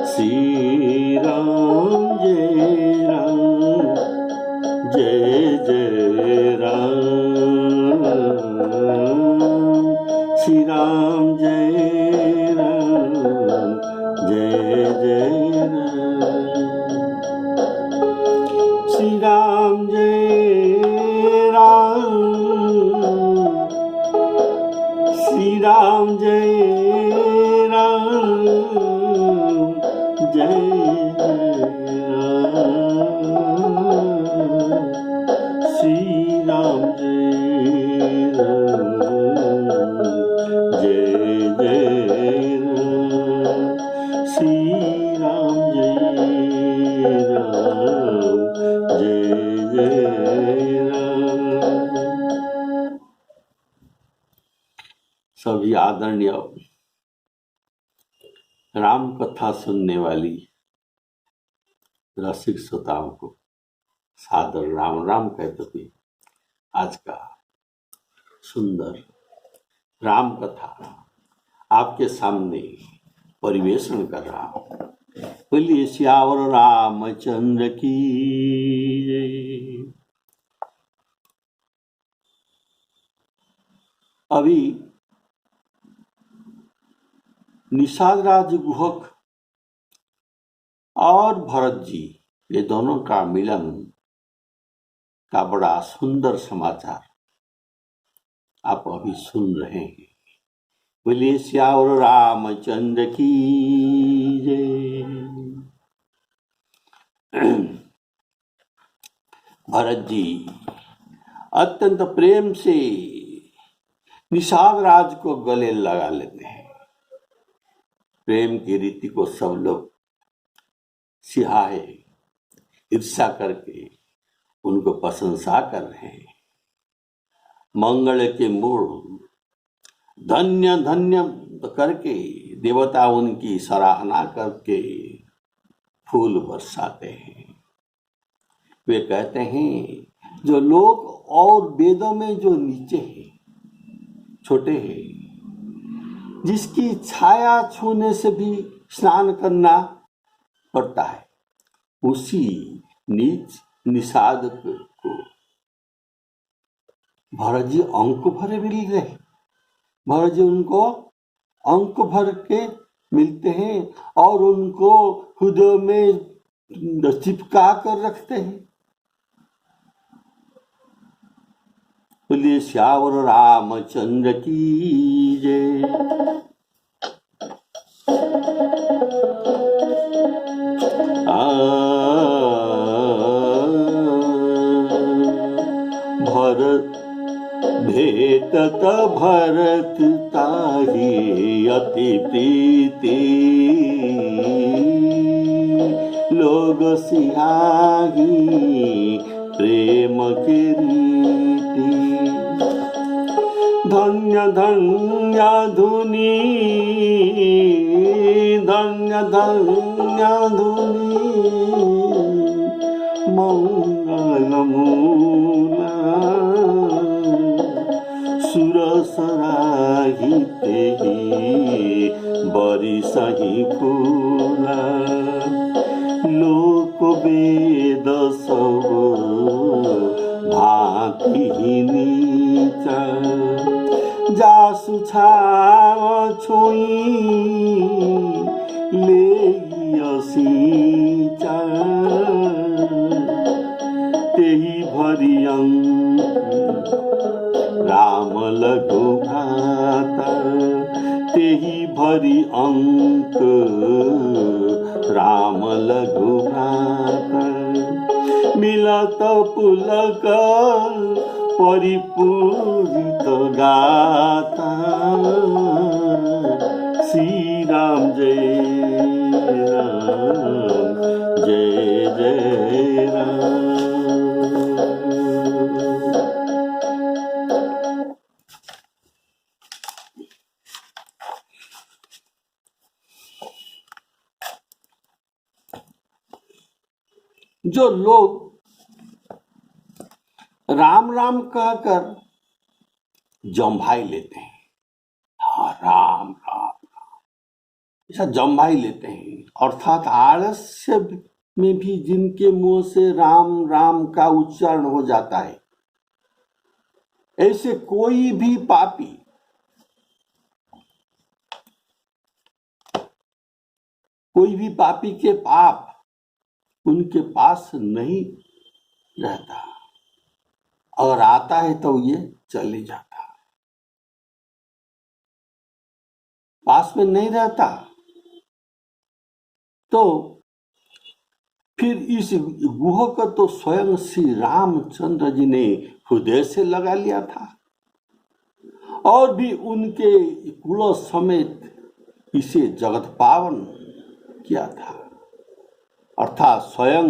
श्री राम जय राम जय जय राम, श्री राम जय राम जय जय राम, श्री राम जय राम, श्री राम जय राम जय श्री राम जय राम जय जय राम, श्री राम जय राम जय जय राम। सभी आदरणीय राम कथा सुनने वाली रसिक श्रोताओं को सादर राम राम कहते हुए आज का सुंदर राम कथा आपके सामने परिवेशन कर रहा हूं। बोलिए सियावर रामचंद्र की जय। अभी निषाद राज गुहक और भरत जी ये दोनों का मिलन का बड़ा सुंदर समाचार आप अभी सुन रहे हैं। बोलिए सियावर रामचंद्र की जय। भरत जी अत्यंत प्रेम से निषाद राज को गले लगा लेते हैं। प्रेम की रीति को सब लोग सिहाए ईर्ष्या करके उनको प्रशंसा कर रहे हैं। मंगल के मूल धन्य धन्य करके देवता उनकी सराहना करके फूल बरसाते हैं। वे कहते हैं जो लोग और वेदों में जो नीचे हैं, छोटे हैं, जिसकी छाया छूने से भी स्नान करना पड़ता है, उसी नीच निषाद को भरत जी अंक भरे मिल रहे। भरत जी उनको अंक भर के मिलते हैं और उनको हृदय में चिपका कर रखते हैं। बोलिए श्यावर रामचंद्र की जय। भरत भेटत भरत ताहि अति प्रीति, लोग सिहाही प्रेम के रीति। धन्य धन्य धुनी, धन्य धन्य धुनी, मंगल मूला सुरसराही तेहि बरिसहि फूला। लोक वेद सब भांति नीचा, जासु छाव छोई लेईसीचा। तेहि भरि अंक राम लघु भ्राता, तेहि भरि अंक राम लघु भ्राता। मिलत पुलक परिपूरित गाता, श्री राम जय राम जय जय राम। जो लोग राम राम कहकर जम्भाई लेते हैं, हाँ राम राम ऐसा जम्भा ही लेते हैं। अर्थात आलस्य में भी जिनके मुंह से राम राम का उच्चारण हो जाता है, ऐसे कोई भी पापी के पाप उनके पास नहीं रहता, और आता है तो ये चले जाता, पास में नहीं रहता। तो फिर इस गुह को तो स्वयं श्री रामचंद्र जी ने हृदय से लगा लिया था, और भी उनके कुल समेत इसे जगत पावन किया था। अर्थात स्वयं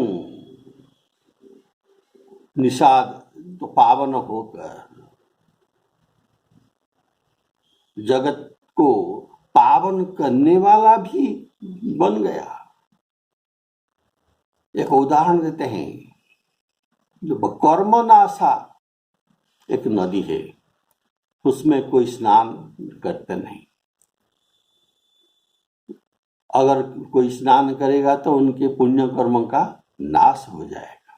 निषाद तो पावन होकर जगत को पावन करने वाला भी बन गया। एक उदाहरण देते हैं, जो कर्मनाशा एक नदी है, उसमें कोई स्नान करते नहीं। अगर कोई स्नान करेगा तो उनके पुण्य कर्म का नाश हो जाएगा।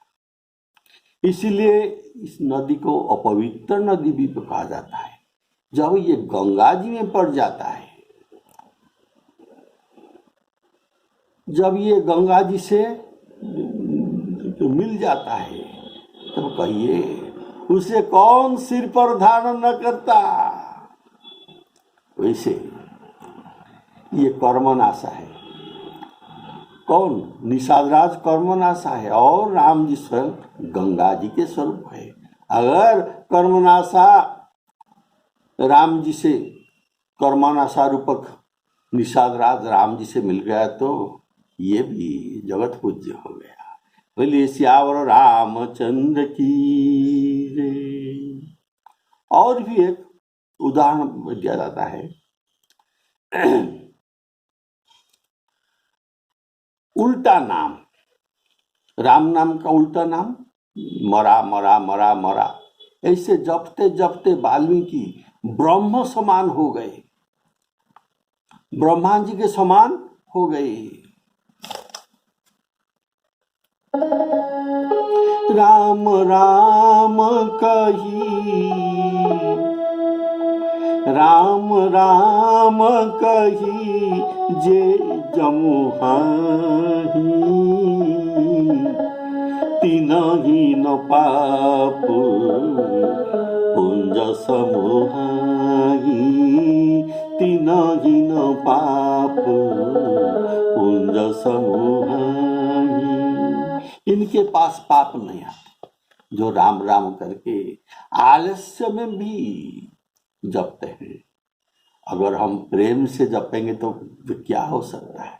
इसीलिए इस नदी को अपवित्र नदी भी कहा जाता है। जब ये गंगा जी में पड़ जाता है, जब ये गंगा जी से मिल जाता है, तब कहिए उसे कौन सिर पर धारण न करता। वैसे ये कर्मनाशा है। कौन? निषादराज कर्मनाशा है, और राम जी स्वयं गंगा जी के स्वरूप है। अगर कर्मनाशा राम जी से, कर्मनाशा रूपक निषादराज राम जी से मिल गया तो ये भी जगत पूज्य हो गया। बोलिए सियावर रामचंद्र की जय। और भी एक उदाहरण दिया जाता है। उल्टा नाम, राम नाम का उल्टा नाम मरा मरा मरा मरा। ऐसे जपते जपते वाल्मीकि ब्रह्म समान हो गए, ब्रह्मा जी के समान हो गए। राम राम कही, राम राम कही जे जमुहाही, तिनहि न पाप पुंज समूहाही, तिनहि न पाप पुंज समूहाही। इनके पास पाप नहीं आता, जो राम राम करके आलस्य में भी जपते हैं। अगर हम प्रेम से जपेंगे तो क्या हो सकता है,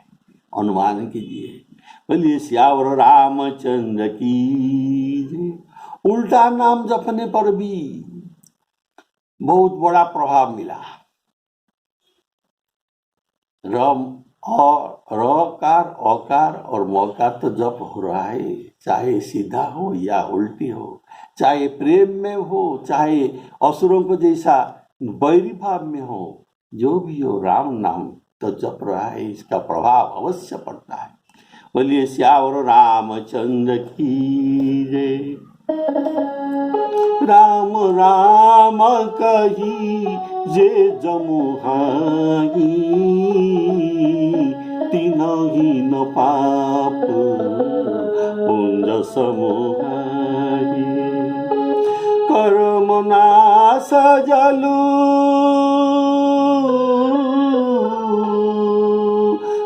अनुमान कीजिए। बोलिए सियावर रामचंद्र की जय। उल्टा नाम जपने पर भी बहुत बड़ा प्रभाव मिला। रम और रकार औकार और मौकार तो जप हो रहा है, चाहे सीधा हो या उल्टी हो, चाहे प्रेम में हो, चाहे असुरों को जैसा बैरी भाव में हो, जो भी हो राम नाम तो जप रहा है, इसका प्रभाव अवश्य पड़ता है। बोलिए सियावर रामचंद्र की जय। राम राम कही जे जमुहाही, तिनहि न पाप पुंज समूहाही। कर्म नाश जलु,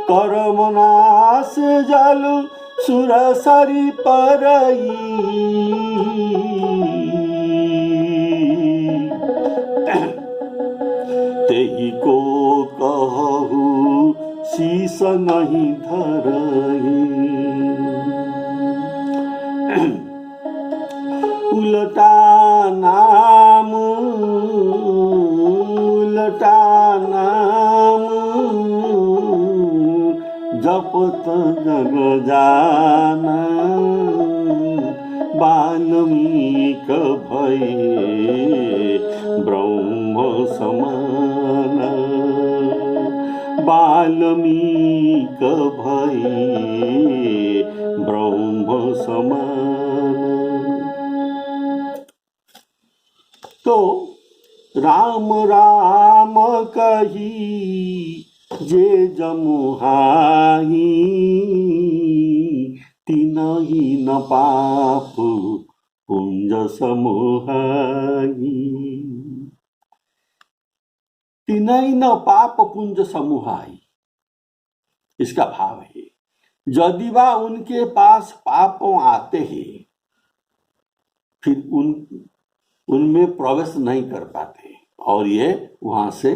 कर्म नाश जलु सुरसरी परई। तेहि को कहु शीस नहीं धरई। उलटा नाम, उलटा नाम जपत जग जाना। वाल्मीक भये ब्रह्म समान। वाल्मीक भये ब्रह्म समान। तो राम राम कही जे जमुहाई, तिनहि न पाप पुंज समुहाई। तिनहि न पाप पुंज समुहाई, इसका भाव है यदि वह उनके पास पापों आते हैं फिर उनमें प्रवेश नहीं कर पाते और ये वहां से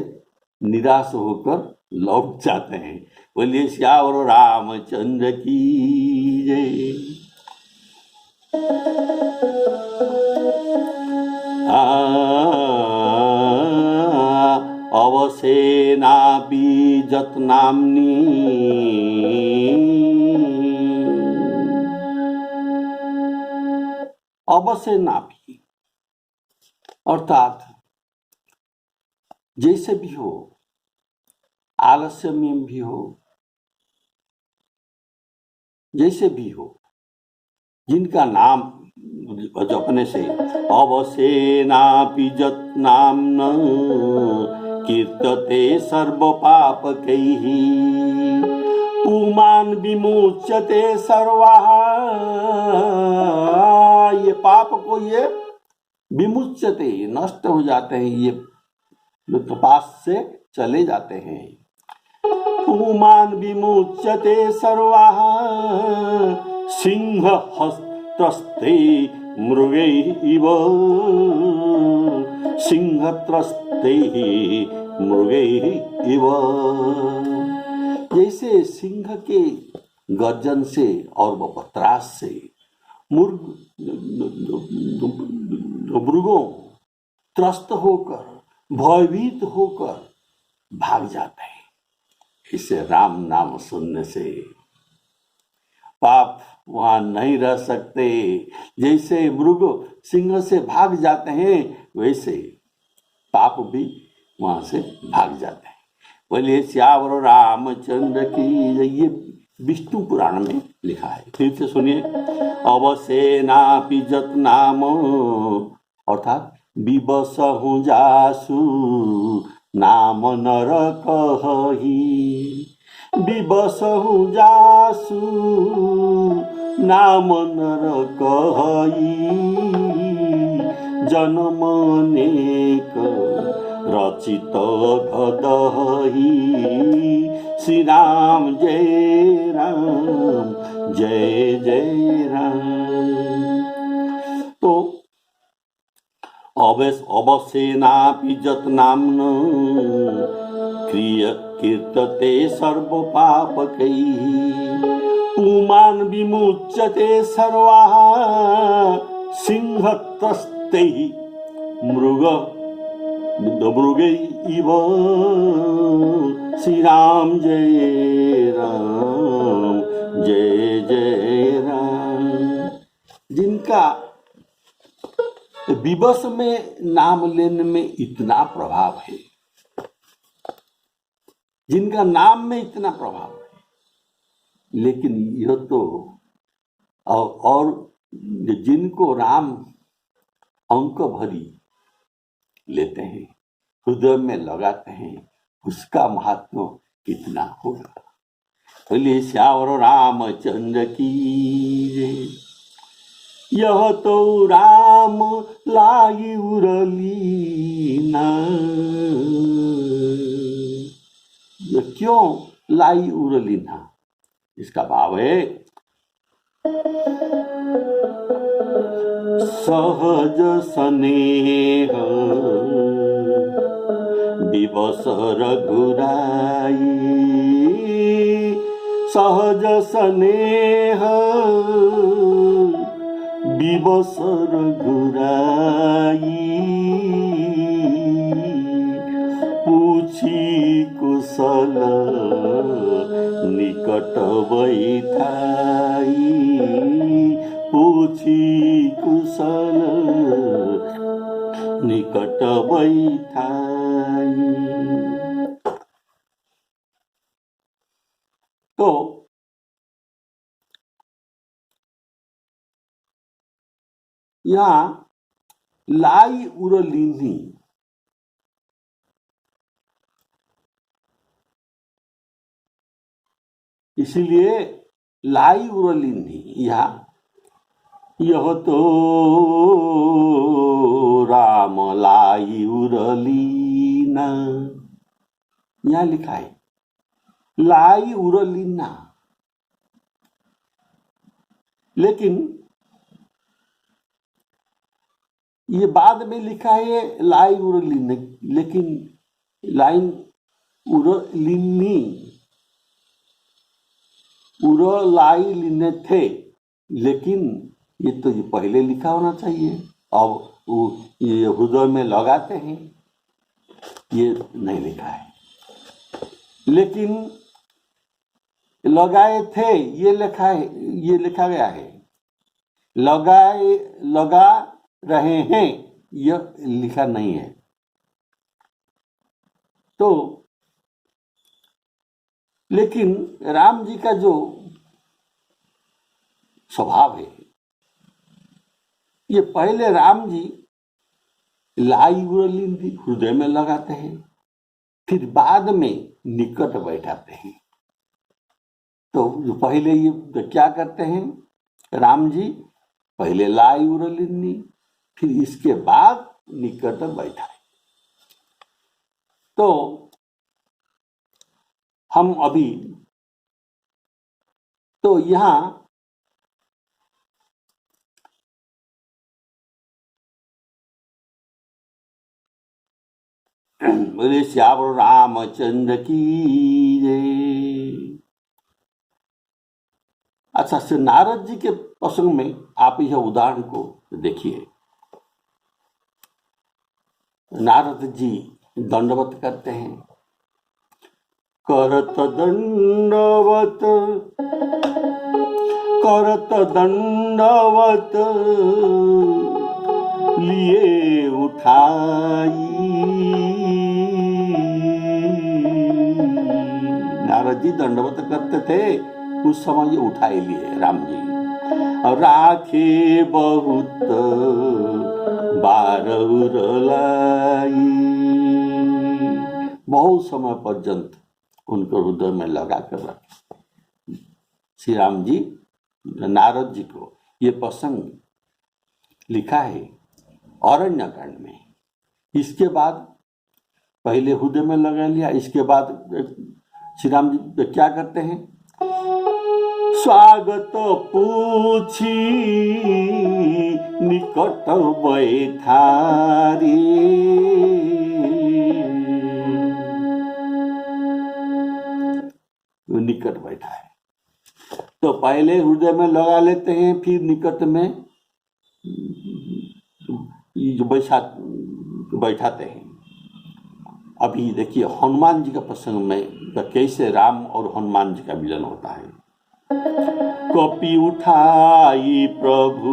निराश होकर लौट जाते हैं। बोलिए श्यावर रामचंद्र की जय। अवसेनापि जत्नाम्नी, अवसेनापि अर्थात जैसे भी हो, आलस्य में भी हो, जैसे भी हो, जिनका नाम जपने से अवसेनापि जत्नाम्न कीर्तते सर्व पापकैहि, पुमान् विमुच्यते सर्वाः। ये पाप को ये विमुच्यते नष्ट हो जाते हैं, ये पास से चले जाते हैं। पुमान् विमुच्यते सर्वाः सिंह हस्ते मृगैः इव, सिंहत्रस्ते मृगैः इव। जैसे सिंह के गर्जन से और बपत्रास से मृगों त्रस्त होकर भयभीत होकर भाग जाते हैं, इसे राम नाम सुनने से पाप वहां नहीं रह सकते। जैसे मृग सिंह से भाग जाते हैं वैसे पाप भी वहां से भाग जाते हैं। बोलिए श्यावर रामचंद्र की। ये विष्णु पुराण में लिखा है, फिर से सुनिए। अवसेनापि जत्नाम अर्थात विवसहु जासु नाम नर कहि, विवसहु जासु नाम नर कहि, जन्म अनेक रचित घदहि, श्री राम जय राम जय जय राम। तो अवसेनापि जत्नाम्न कीर्तते सर्व पापकैः, पुमान् विमुच्यते सर्वाः सिंहत्रस्तैः मृगैः इव, श्री राम जय राम जय जय राम। जिनका विवश में नाम लेने में इतना प्रभाव है, जिनका नाम में इतना प्रभाव है, लेकिन यह तो और जिनको राम अंक भरी लेते हैं, हृदय में लगाते हैं, उसका महत्व कितना होगा। बोलिए श्यावर रामचंद्र की जय। यह तो राम लाई उरलीना, यह क्यों लाई उरलीना, इसका भाव है सहज स्नेह विवश रघुराई, सहज स्नेह विवश रघुराई, पूछी कुशल निकट बैठाई, पूछी कुशल निकट बैठाई। तो यहाँ लाई उरलिनी, इसीलिए लाई उरलिनी, यहाँ यह तो राम लाई उरलीना, यहाँ लिखा है लाई उरलीना, लेकिन ये बाद में लिखा है लाई उरलीना, लेकिन लाइन उरलिनी, उरलाई लिने थे, लेकिन ये तो ये पहले लिखा होना चाहिए। अब ये हृदय में लगाते हैं, ये नहीं लिखा है, लेकिन लगाए थे ये लिखा है, ये लिखा गया है। लगाए लगा रहे हैं यह लिखा नहीं है। तो लेकिन राम जी का जो स्वभाव है, ये पहले राम जी लाई उरलिंदी हृदय में लगाते हैं, फिर बाद में निकट बैठाते हैं। तो पहले ये तो क्या करते हैं राम जी, पहले लाई उरलिंदी, फिर इसके बाद निकट बैठाए। तो हम अभी तो यहां बोले श्यावर रामचंद्र की जय। अच्छा से नारद जी के प्रसंग में आप यह उदाहरण को देखिए। नारद जी दंडवत करते हैं, करत दंडवत, करत दंडवत लिए उठाई। नारद जी दंडवत करते थे, उस समय ये उठाए लिए राम जी। और राखे बहुत बारउर लाई, बहुत समय पर्यंत उनको हृदय में लगा कर रखे श्री राम जी। नारद जी को ये प्रसंग लिखा है अरण्य कांड में। इसके बाद पहले हृदय में लगा लिया, इसके बाद श्री राम जी क्या करते हैं, स्वागत पूछी निकट बैठारी। निकट बैठा है तो पहले हृदय में लगा लेते हैं, फिर निकट में जो बैठाते हैं। अभी देखिए हनुमान जी का प्रसंग में कैसे राम और हनुमान जी का मिलन होता है। कपि उठाई प्रभु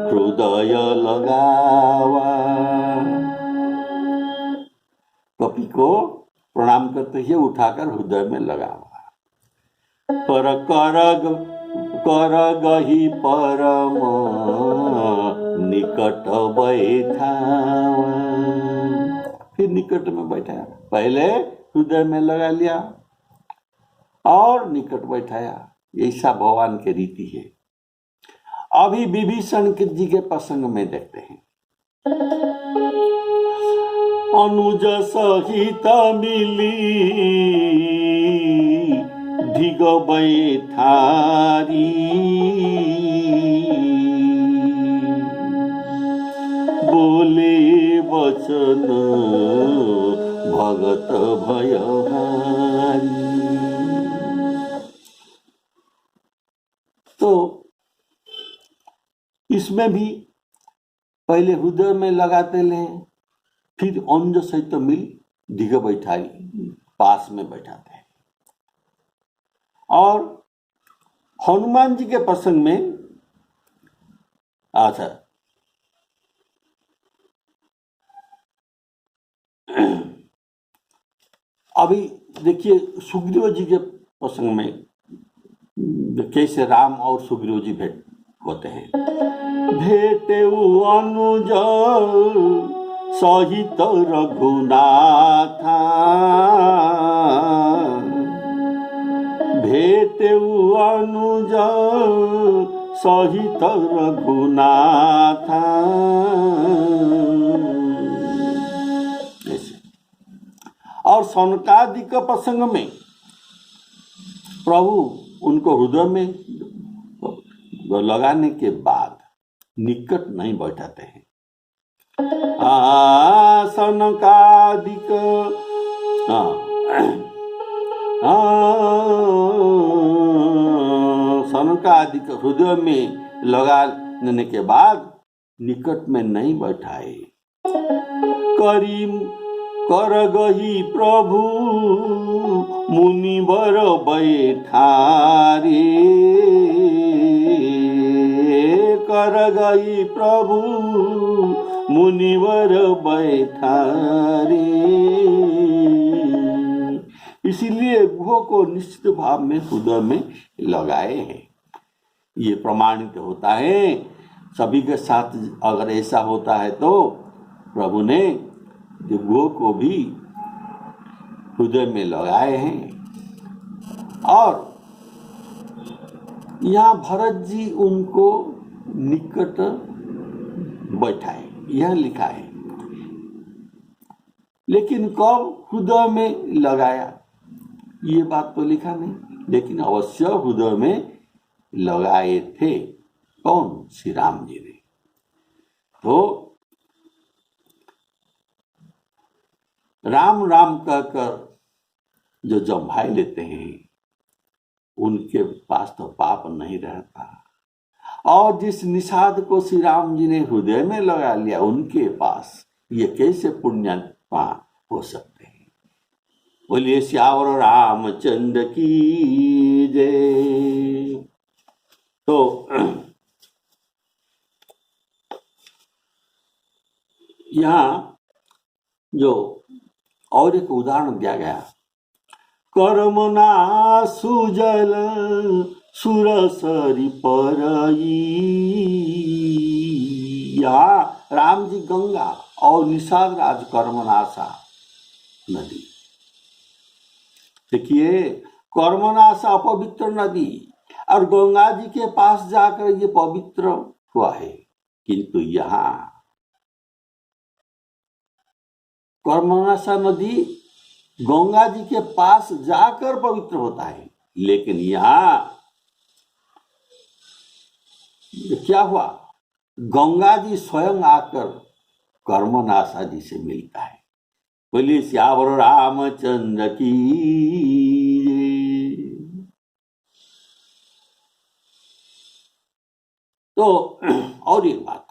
हृदय लगावा, कपि को प्रणाम करते हुए उठाकर हृदय में लगावा। पर कर गही परम निकट बैठावा, फिर निकट में बैठाया। पहले हृदय में लगा लिया और निकट बैठाया, ऐसा भगवान की रीति है। अभी विभीषण जी के प्रसंग में देखते हैं। अनुज सहित मिली ढिग बैठारी, बोले वचन भगत भयहारी। तो इसमें भी पहले हृदय में लगाते ले, फिर अनुज सहित मिल ढिग बैठारी, पास में बैठाते हैं। और हनुमान जी के प्रसंग में अच्छा अभी देखिए सुग्रीव जी के प्रसंग में कैसे राम और सुग्रीव जी भेंट होते हैं। भेटे अनुज सहित रघुनाथा, भेटे अनुज सहित रघुनाथा। और सनकादिक प्रसंग में प्रभु उनको हृदय में लगाने के बाद निकट नहीं बैठाते हैं। सनकादिक सनकादिक हृदय में लगाने के बाद निकट में नहीं बैठाए। करीम कर गही प्रभु मुनिवर बैठारे, कर गई प्रभु मुनिवर बैठारे। इसीलिए गुह को निश्चित भाव में हृदय में लगाए हैं। ये प्रमाणित होता है। सभी के साथ अगर ऐसा होता है तो प्रभु ने गुह को भी हृदय में लगाए हैं। और यहाँ भरत जी उनको निकट बैठाए, यह लिखा है। लेकिन कब हृदय में लगाया ये बात तो लिखा नहीं, लेकिन अवश्य हृदय में लगाए थे। कौन? श्री राम जी ने। तो राम राम कहकर जो जम्भाई लेते हैं उनके पास तो पाप नहीं रहता। और जिस निषाद को श्री राम जी ने हृदय में लगा लिया उनके पास ये कैसे पुण्यात्मा हो सकते हैं। बोलिए श्यावर रामचंद्र की जय। तो यहाँ जो और एक उदाहरण दिया गया, कर्मना सुजल सुरसरी परई। यहाँ राम जी गंगा और निषाद राज कर्मनाशा नदी। देखिए कर्मनाशा अपवित्र नदी और गंगा जी के पास जाकर ये पवित्र हुआ है, किंतु यहाँ कर्मनाशा नदी गंगा जी के पास जाकर पवित्र होता है। लेकिन यहाँ क्या हुआ, गंगा जी स्वयं आकर कर्मनाशा जी से मिलता है। बोलिए श्यावर रामचंद्र की। तो और एक बात,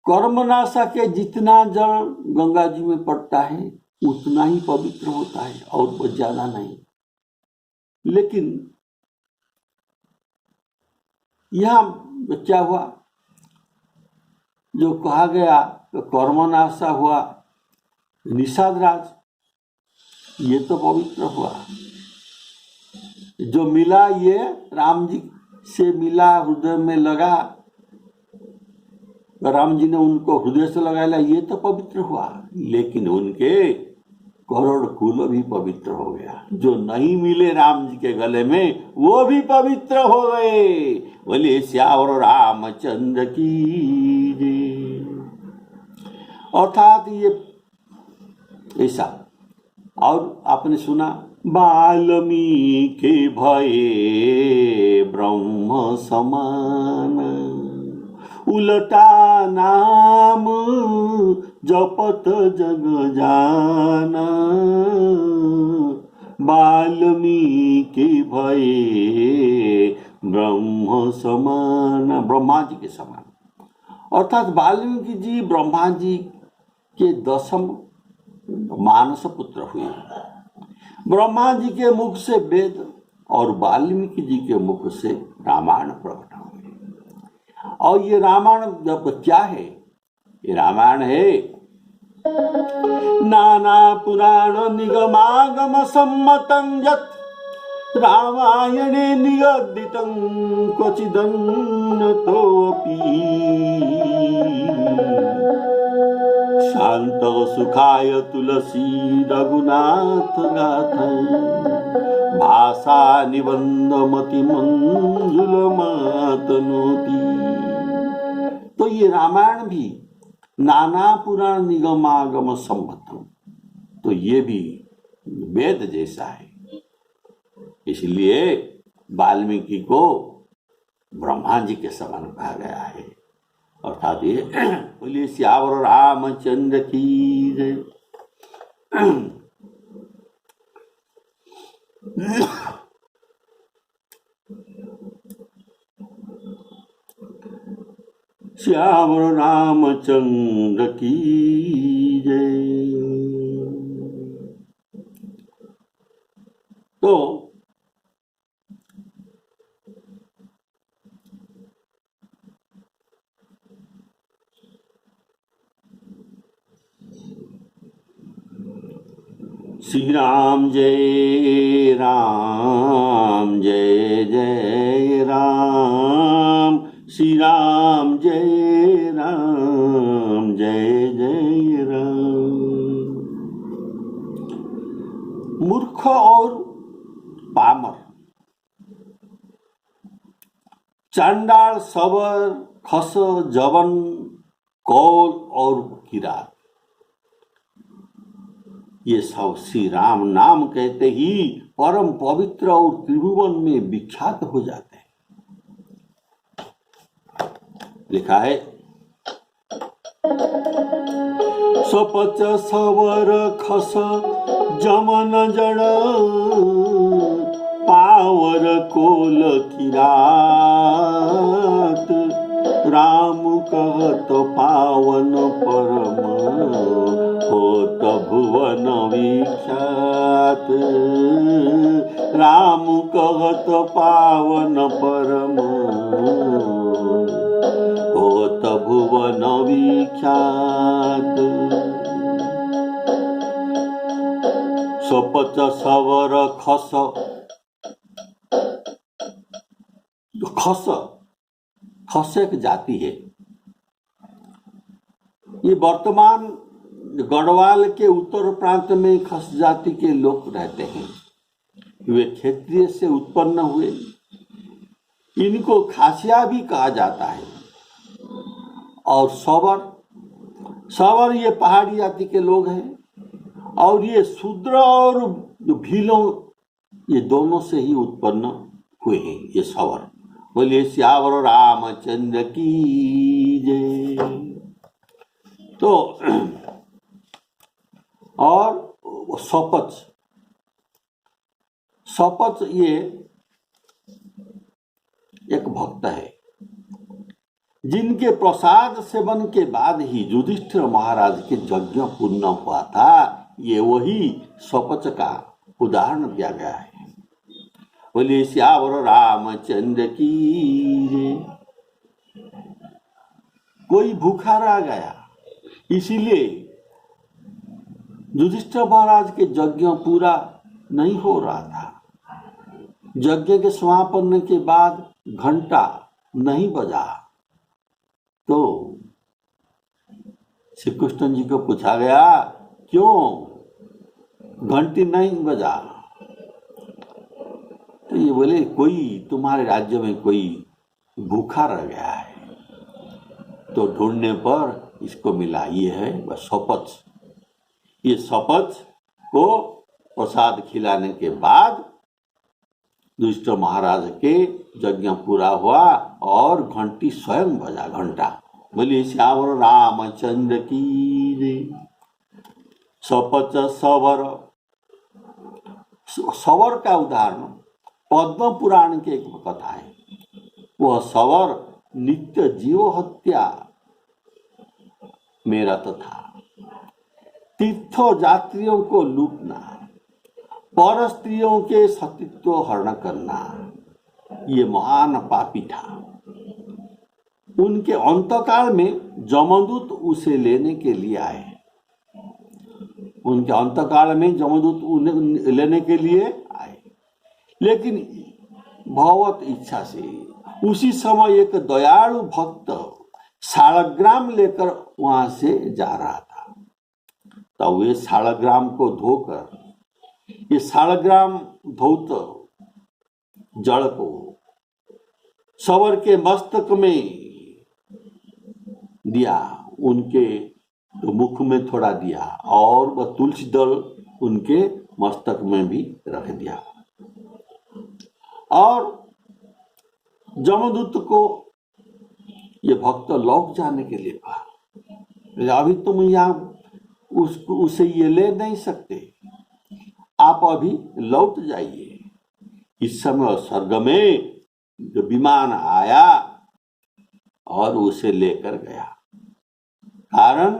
कर्मनाशा के जितना जल गंगा जी में पड़ता है उतना ही पवित्र होता है और वो ज्यादा नहीं। लेकिन यहाँ क्या हुआ, जो कहा गया तो कर्मनाशा हुआ निषाद राज, ये तो पवित्र हुआ। जो मिला ये राम जी से मिला, हृदय में लगा, राम जी ने उनको हृदय से लगा लिया, ये तो पवित्र हुआ। लेकिन उनके करोड़ फूल भी पवित्र हो गया। जो नहीं मिले राम जी के गले में वो भी पवित्र हो गए। बोलिए श्यावर रामचंद्र की जय। अर्थात ये ऐसा। और आपने सुना वाल्मीकि भये ब्रह्म समान, उलटा नाम जपत जग जाना। वाल्मीकि भये ब्रह्म समान, ब्रह्मा जी के समान। अर्थात वाल्मीकि जी ब्रह्मा जी के 10म मानस पुत्र हुए। ब्रह्मा जी के मुख से वेद और वाल्मीकि जी के मुख से रामायण प्रकट हुए। और ये रामायण जब क्या है, ये रामायण है नाना पुराण निगमागम सम्मतं यत् रामायणे निगदितं क्वचिदन्यतोऽपि शान्त सुखाय तुलसी रघुनाथ गाथा भाषा निबंध मति मंजुल मातनोती। तो ये रामायण भी नाना पुराण निगमागम सम्मतम, तो ये भी वेद जैसा है। इसलिए वाल्मीकि को ब्रह्मा जी के समान कहा गया है। अर्थात ये बोलिए सियावर रामचंद्र की जय। श्यावर रामचंद्र की जय। तो श्री राम जय राम जय जय राम, श्री राम जय राम जय जय राम। मूर्ख और पामर, चांडाल, सबर, खस, जवन, कौल और किरात, ये सब श्री राम नाम कहते ही परम पवित्र और त्रिभुवन में विख्यात हो जाते हैं। लिखा है सपच सवर खस जमन जड़ पावर कोल किरात, राम कहत पावन परम होत भुवन विख्यात, राम कहत पावन परम होत भुवन विख्यात। सपच सवर खस, खस खस एक जाति है। ये वर्तमान गढ़वाल के उत्तर प्रांत में खस जाति के लोग रहते हैं। वे क्षेत्रीय से उत्पन्न हुए। इनको खासिया भी कहा जाता है। और सवर, सवर ये पहाड़ी जाति के लोग हैं। और ये शूद्र और भीलों, ये दोनों से ही उत्पन्न हुए हैं ये सवर। बोलिए सियावर रामचंद्र की जय। तो और सपच, सपच ये एक भक्त है जिनके प्रसाद सेवन के बाद ही युधिष्ठिर महाराज के यज्ञ पूर्ण हुआ था। ये वही सपच का उदाहरण दिया गया है। बोलिए सियावर रामचंद्र की जय। कोई भूखा रह गया, इसीलिए युधिष्ठिर महाराज के यज्ञ पूरा नहीं हो रहा था। यज्ञ के समापन के बाद घंटा नहीं बजा तो श्री कृष्ण जी को पूछा गया, क्यों घंटी नहीं बजा? तो ये बोले, कोई तुम्हारे राज्य में कोई भूखा रह गया है। तो ढूंढने पर इसको मिला, ये है वह सपच। ये सपच को प्रसाद खिलाने के बाद युधिष्ठिर महाराज के यज्ञ पूरा हुआ और घंटी स्वयं बजा, घंटा। बोलिए श्यावर रामचंद्र की जय। सपच सवर, सवर का उदाहरण पद्म पुराण के एक कथा है। वह सवर नित्य जीव हत्या में रत था। तीर्थ यात्रियों को लूटना, पर स्त्रियों के सतीत्व हरण करना, ये महान पापी था। उनके अंतकाल में जमदूत उसे लेने के लिए आए। उनके अंतकाल में जमदूत उन्हें लेने के लिए आए, लेकिन भगवत इच्छा से उसी समय एक दयालु भक्त शालग्राम लेकर वहां से जा रहा था। तब वे शालग्राम को धोकर, ये शालग्राम धौत जड़ को सवर के मस्तक में दिया, उनके मुख में थोड़ा दिया और वह तुलसी दल उनके मस्तक में भी रख दिया। और जमदूत को ये भक्त लौट जाने के लिए कहा, अभी तुम यहाँ उसे ये ले नहीं सकते, आप अभी लौट जाइए। इस समय स्वर्ग में विमान आया और उसे लेकर गया। कारण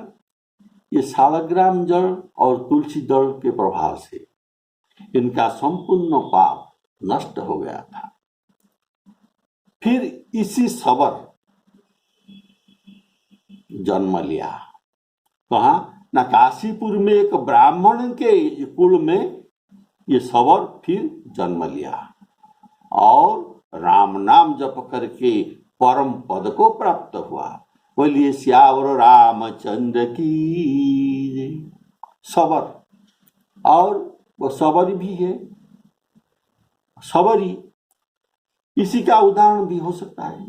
ये शालग्राम जड़ और तुलसी दल के प्रभाव से इनका संपूर्ण पाप नष्ट हो गया था। फिर इसी सबर जन्म लिया। कहा न, काशीपुर में एक ब्राह्मण के कुल में ये सबर फिर जन्म लिया और राम नाम जप करके परम पद को प्राप्त हुआ। बोलिए सियावर रामचंद्र की। सबर, और वो सबर भी है, सबरी इसी का उदाहरण भी हो सकता है,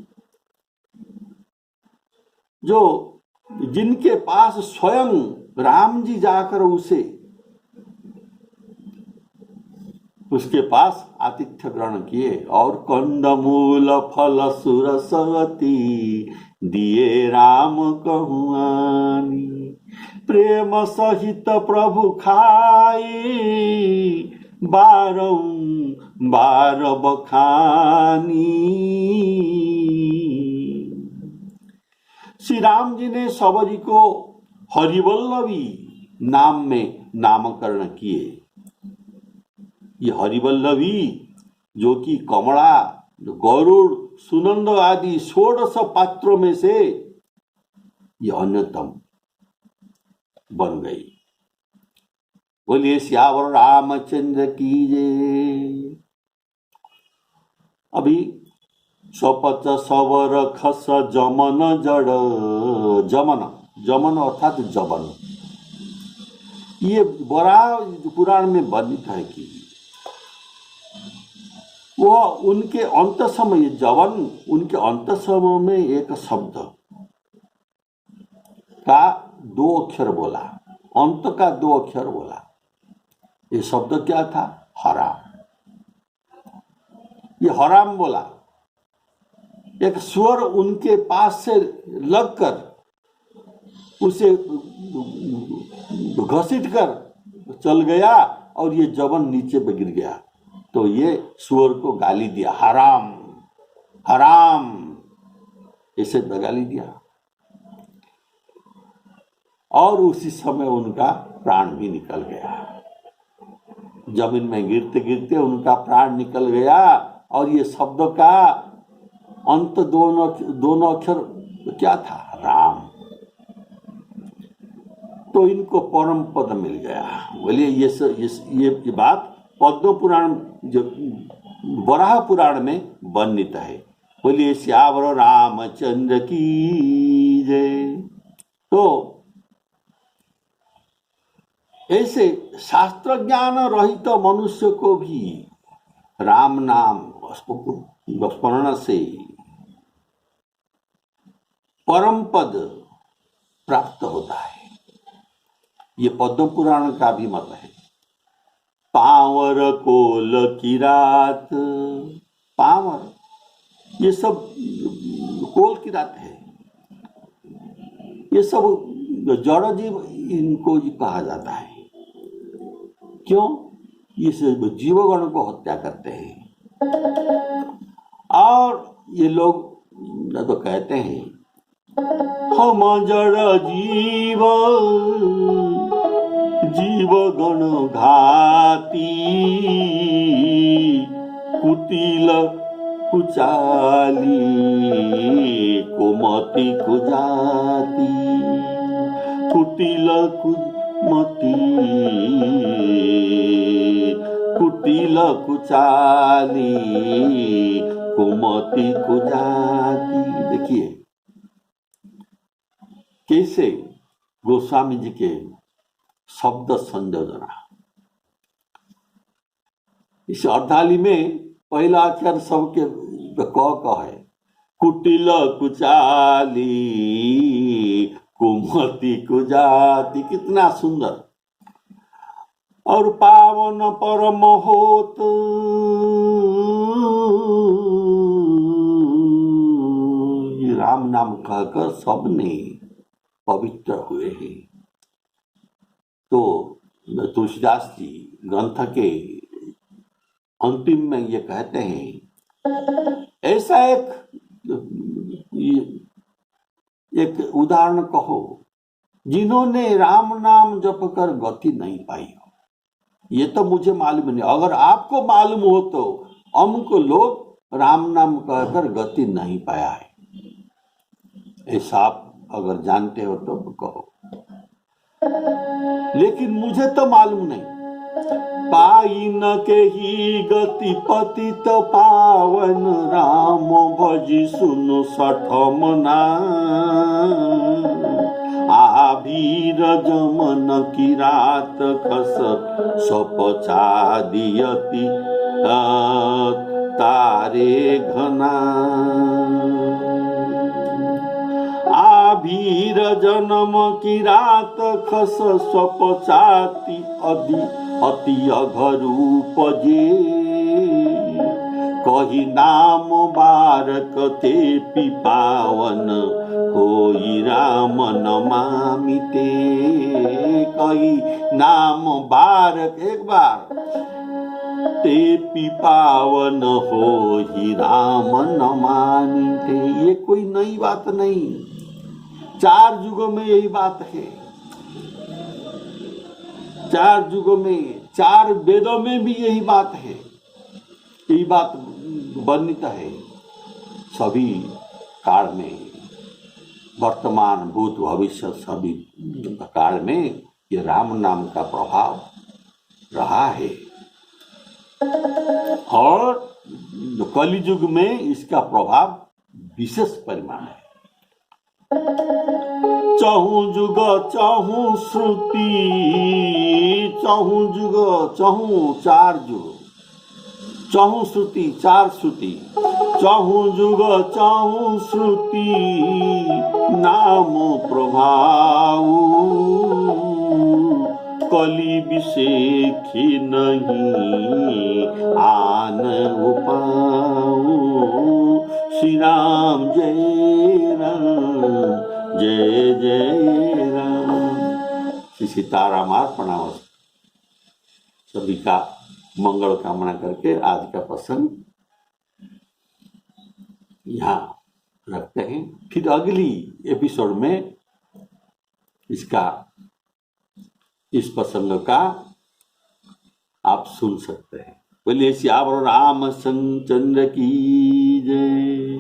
जो जिनके पास स्वयं राम जी जाकर उसके पास आतिथ्य ग्रहण किए और कंदमूल फल सुरसवती दिए राम कहुआनी, प्रेम सहित प्रभु खाई बारंबार बखानी। श्री राम जी ने सबरी को हरिवल्लभी नाम में नामकरण किए। ये हरिवल्लभी जो कि कमला, गरुड़, सुनंद आदि 16 पात्रों में से ये अन्यतम बन गई। बोलिए सियावर रामचंद्र की जय। अभी सपच सवर खस जमन जड़, जमन अर्थात जबन, ये बड़ा पुराण में वर्णित है कि वह उनके अंत समय, जवन उनके अंत समय में एक शब्द का 2 अक्षर बोला, अंत का 2 अक्षर बोला। ये शब्द क्या था? हराम। ये हराम बोला। एक स्वर उनके पास से लगकर उसे घसीट कर चल गया और ये जवन नीचे पे गिर गया, तो ये सुअर को गाली दिया, हराम हराम, इसे गाली दिया और उसी समय उनका प्राण भी निकल गया। जमीन में गिरते गिरते उनका प्राण निकल गया और ये शब्द का अंत दोनों अक्षर क्या था? राम। तो इनको परम पद मिल गया। बोलिए ये बात पद्म पुराण, जो वराह पुराण में वर्णित है। बोलिए सियावर रामचंद्र की जय। तो ऐसे शास्त्र ज्ञान रहित मनुष्य को भी राम नाम स्मरण से परम पद प्राप्त होता है। ये पद्म पुराण का भी मत है। पावर कोल की रात, पावर ये सब कोल की रात है। ये सब जड़ जीव इनको कहा जाता है। क्यों? ये सब जीवगण को हत्या करते हैं। और ये लोग तो कहते हैं हम जड़ जीवगण घाती, कुटिल कुचाली कुमति कुजाती, कुटिल मती कुटिल कुचाली कुमति कुजाती। देखिए कैसे गोस्वामी जी के शब्द संयोजना। इस अर्धाली में पहला अक्षर सबके क है। कुटिल कुचाली कुमति कुजाति, कितना सुंदर। और पावन परम होत राम नाम कहकर सबने पवित्र हुए हैं। तो तुलसीदास जी ग्रंथ के अंतिम में ये कहते हैं, ऐसा एक उदाहरण कहो जिन्होंने राम नाम जप कर गति नहीं पाई हो। ये तो मुझे मालूम नहीं, अगर आपको मालूम हो तो अमुक लोग राम नाम कहकर गति नहीं पाया है, ऐसा आप अगर जानते हो तो कहो, लेकिन मुझे तो मालूम नहीं। पाई न के ही गति पतित पावन राम भजी सुनो सठमना। आभीर जमन की रात खस सपचा दियति तारे घना। आभीर जन्म की रात खस स्वपचाती अति अघरूप जे। कही नाम बारक ते पिपावन होई राम नमामिते। कही नाम बारक, एक बार, ते पिपावन होई राम नमामिते। ये कोई नई बात नहीं, 4 युगों में यही बात है। 4 युगों में, 4 वेदों में भी यही बात है, यही बात वर्णित है। सभी काल में, वर्तमान भूत भविष्य सभी काल में ये राम नाम का प्रभाव रहा है। और कलियुग में इसका प्रभाव विशेष परिमाण है। चहु जुग चहु श्रुति, चहु जुग चहु 4 युग, चहु श्रुति 4 श्रुति। चहु जुग चहु श्रुति नाम प्रभाव। कली विषेखी नहीं आन उपाऊ। श्री राम जय राम जय जय राम। श्री सीताराम अर्पणामस्तु। सभी का मंगल कामना करके आज का प्रसंग यहाँ रखते हैं। फिर अगली एपिसोड में इस प्रसंग का आप सुन सकते हैं। बोलिए श्यावर रामचंद्र की जय।